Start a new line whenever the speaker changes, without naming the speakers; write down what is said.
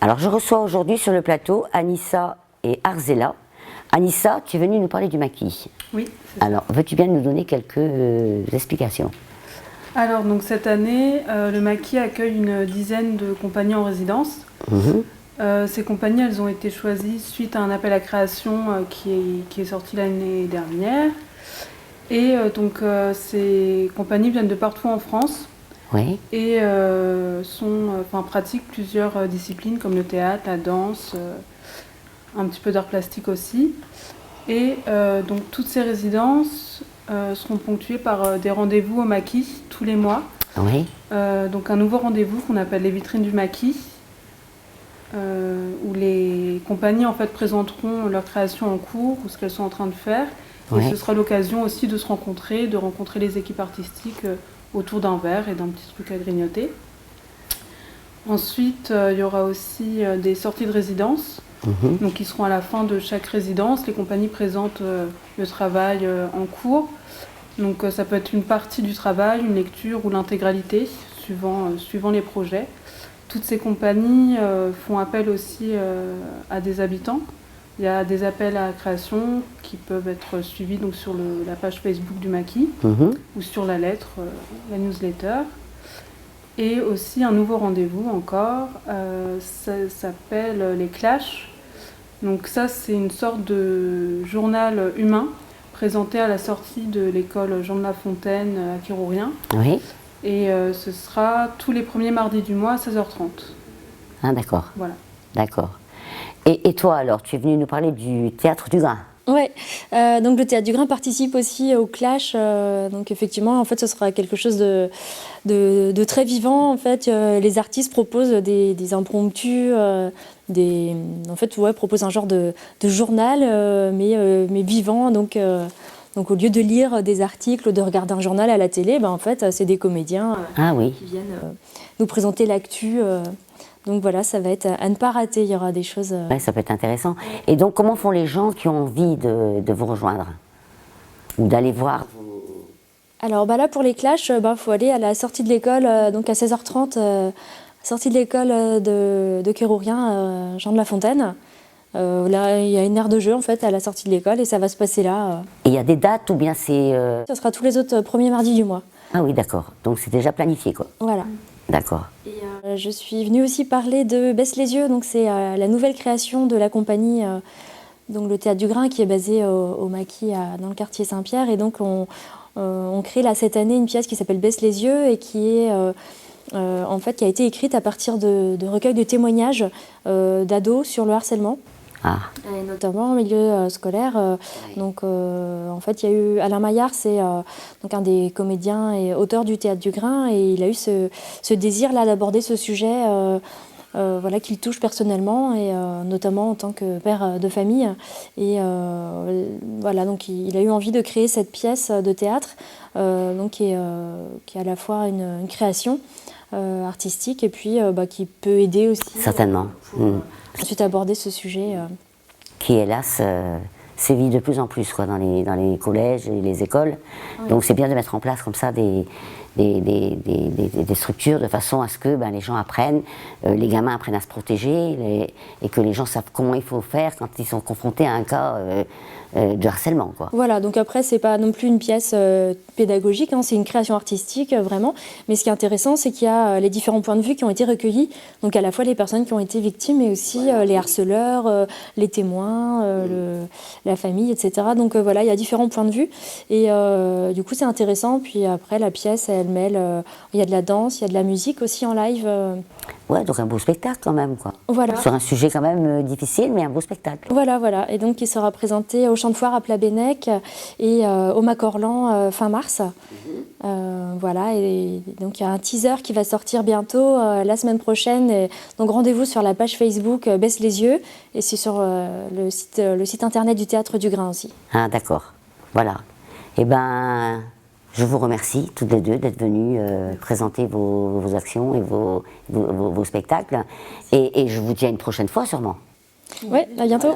Alors je reçois aujourd'hui sur le plateau Anissa et Arzela. Anissa, tu es venue nous parler du maquis.
Oui.
Alors, veux-tu bien nous donner quelques explications?
Alors, donc cette année, le maquis accueille une dizaine de compagnies en résidence. Ces compagnies, elles ont été choisies suite à un appel à création qui est sorti l'année dernière. Et ces compagnies viennent de partout en France.
Oui.
Et pratiquent plusieurs disciplines comme le théâtre, la danse, un petit peu d'art plastique aussi. Et donc toutes ces résidences seront ponctuées par des rendez-vous au maquis tous les mois.
Oui.
Donc un nouveau rendez-vous qu'on appelle les vitrines du maquis, où les compagnies en fait présenteront leur création en cours ou ce qu'elles sont en train de faire.
Oui.
Et ce sera l'occasion aussi de se rencontrer, de rencontrer les équipes artistiques autour d'un verre et d'un petit truc à grignoter. Ensuite, il y aura aussi des sorties de résidence, donc qui seront à la fin de chaque résidence. Les compagnies présentent le travail en cours. Donc ça peut être une partie du travail, une lecture ou l'intégralité, suivant les projets. Toutes ces compagnies font appel aussi à des habitants. Il y a des appels à la création qui peuvent être suivis donc, sur la page Facebook du maquis ou sur la lettre, la newsletter. Et aussi un nouveau rendez-vous encore, ça s'appelle les Clashs. Donc ça c'est une sorte de journal humain présenté à la sortie de l'école Jean de La Fontaine à Kérourien.
Oui.
Et ce sera tous les premiers mardis du mois à 16h30.
Ah d'accord.
Voilà.
D'accord. Et toi alors, tu es venue nous parler du Théâtre du Grain.
Oui, donc le Théâtre du Grain participe aussi au Clash, donc effectivement en fait ce sera quelque chose de très vivant en fait. Les artistes proposent des impromptus, proposent un genre de journal mais vivant donc au lieu de lire des articles ou de regarder un journal à la télé, en fait c'est des comédiens qui viennent nous présenter l'actu. Donc voilà, ça va être à ne pas rater, il y aura des choses...
Ouais, ça peut être intéressant. Et donc, comment font les gens qui ont envie de vous rejoindre? Ou d'aller voir?
Alors là, pour les clashs, faut aller à la sortie de l'école, donc à 16h30, sortie de l'école de Kérourien, Jean de La Fontaine. Là, il y a une aire de jeu, en fait, à la sortie de l'école, et ça va se passer là.
Et il y a des dates ou bien c'est...
Ça sera tous les autres premiers mardis du mois.
Ah oui, d'accord. Donc, c'est déjà planifié, quoi.
Voilà.
D'accord.
Et je suis venue aussi parler de Baisse les yeux, donc c'est la nouvelle création de la compagnie, donc le Théâtre du Grain qui est basé au maquis dans le quartier Saint-Pierre. Et donc on crée là cette année une pièce qui s'appelle Baisse les yeux et qui est en fait qui a été écrite à partir de recueils de témoignages d'ados sur le harcèlement. Et notamment en milieu scolaire. Donc, en fait, il y a eu Alain Maillard, c'est donc un des comédiens et auteurs du Théâtre du Grain, et il a eu ce désir-là d'aborder ce sujet qu'il touche personnellement, et notamment en tant que père de famille. Et donc il a eu envie de créer cette pièce de théâtre, qui est à la fois une création artistique et puis qui peut aider aussi.
Certainement.
Ensuite aborder ce sujet.
Qui, hélas, sévit de plus en plus quoi, dans les collèges et les écoles. Oui. Donc c'est bien de mettre en place comme ça des structures de façon à ce que les gens apprennent, les gamins apprennent à se protéger et que les gens savent comment il faut faire quand ils sont confrontés à un cas de harcèlement, quoi.
Voilà, donc après c'est pas non plus une pièce pédagogique, c'est une création artistique vraiment, mais ce qui est intéressant c'est qu'il y a les différents points de vue qui ont été recueillis, donc à la fois les personnes qui ont été victimes mais aussi les harceleurs, les témoins, la famille, etc. Donc il y a différents points de vue et du coup c'est intéressant. Puis après la pièce elle mêle, il y a de la danse, il y a de la musique aussi en live.
Ouais, donc un beau spectacle quand même, quoi.
Voilà.
Sur un sujet quand même difficile, mais un beau spectacle.
Voilà. Et donc, il sera présenté au Champ de Foire à Plabennec et au Macorlan fin mars. Et donc, il y a un teaser qui va sortir bientôt, la semaine prochaine. Et donc, rendez-vous sur la page Facebook Baisse les yeux. Et c'est sur le site internet du Théâtre du Grain aussi.
Ah, d'accord. Voilà. Eh ben... Je vous remercie toutes les deux d'être venues présenter vos actions et vos spectacles. Et je vous dis à une prochaine fois sûrement.
Oui, à bientôt.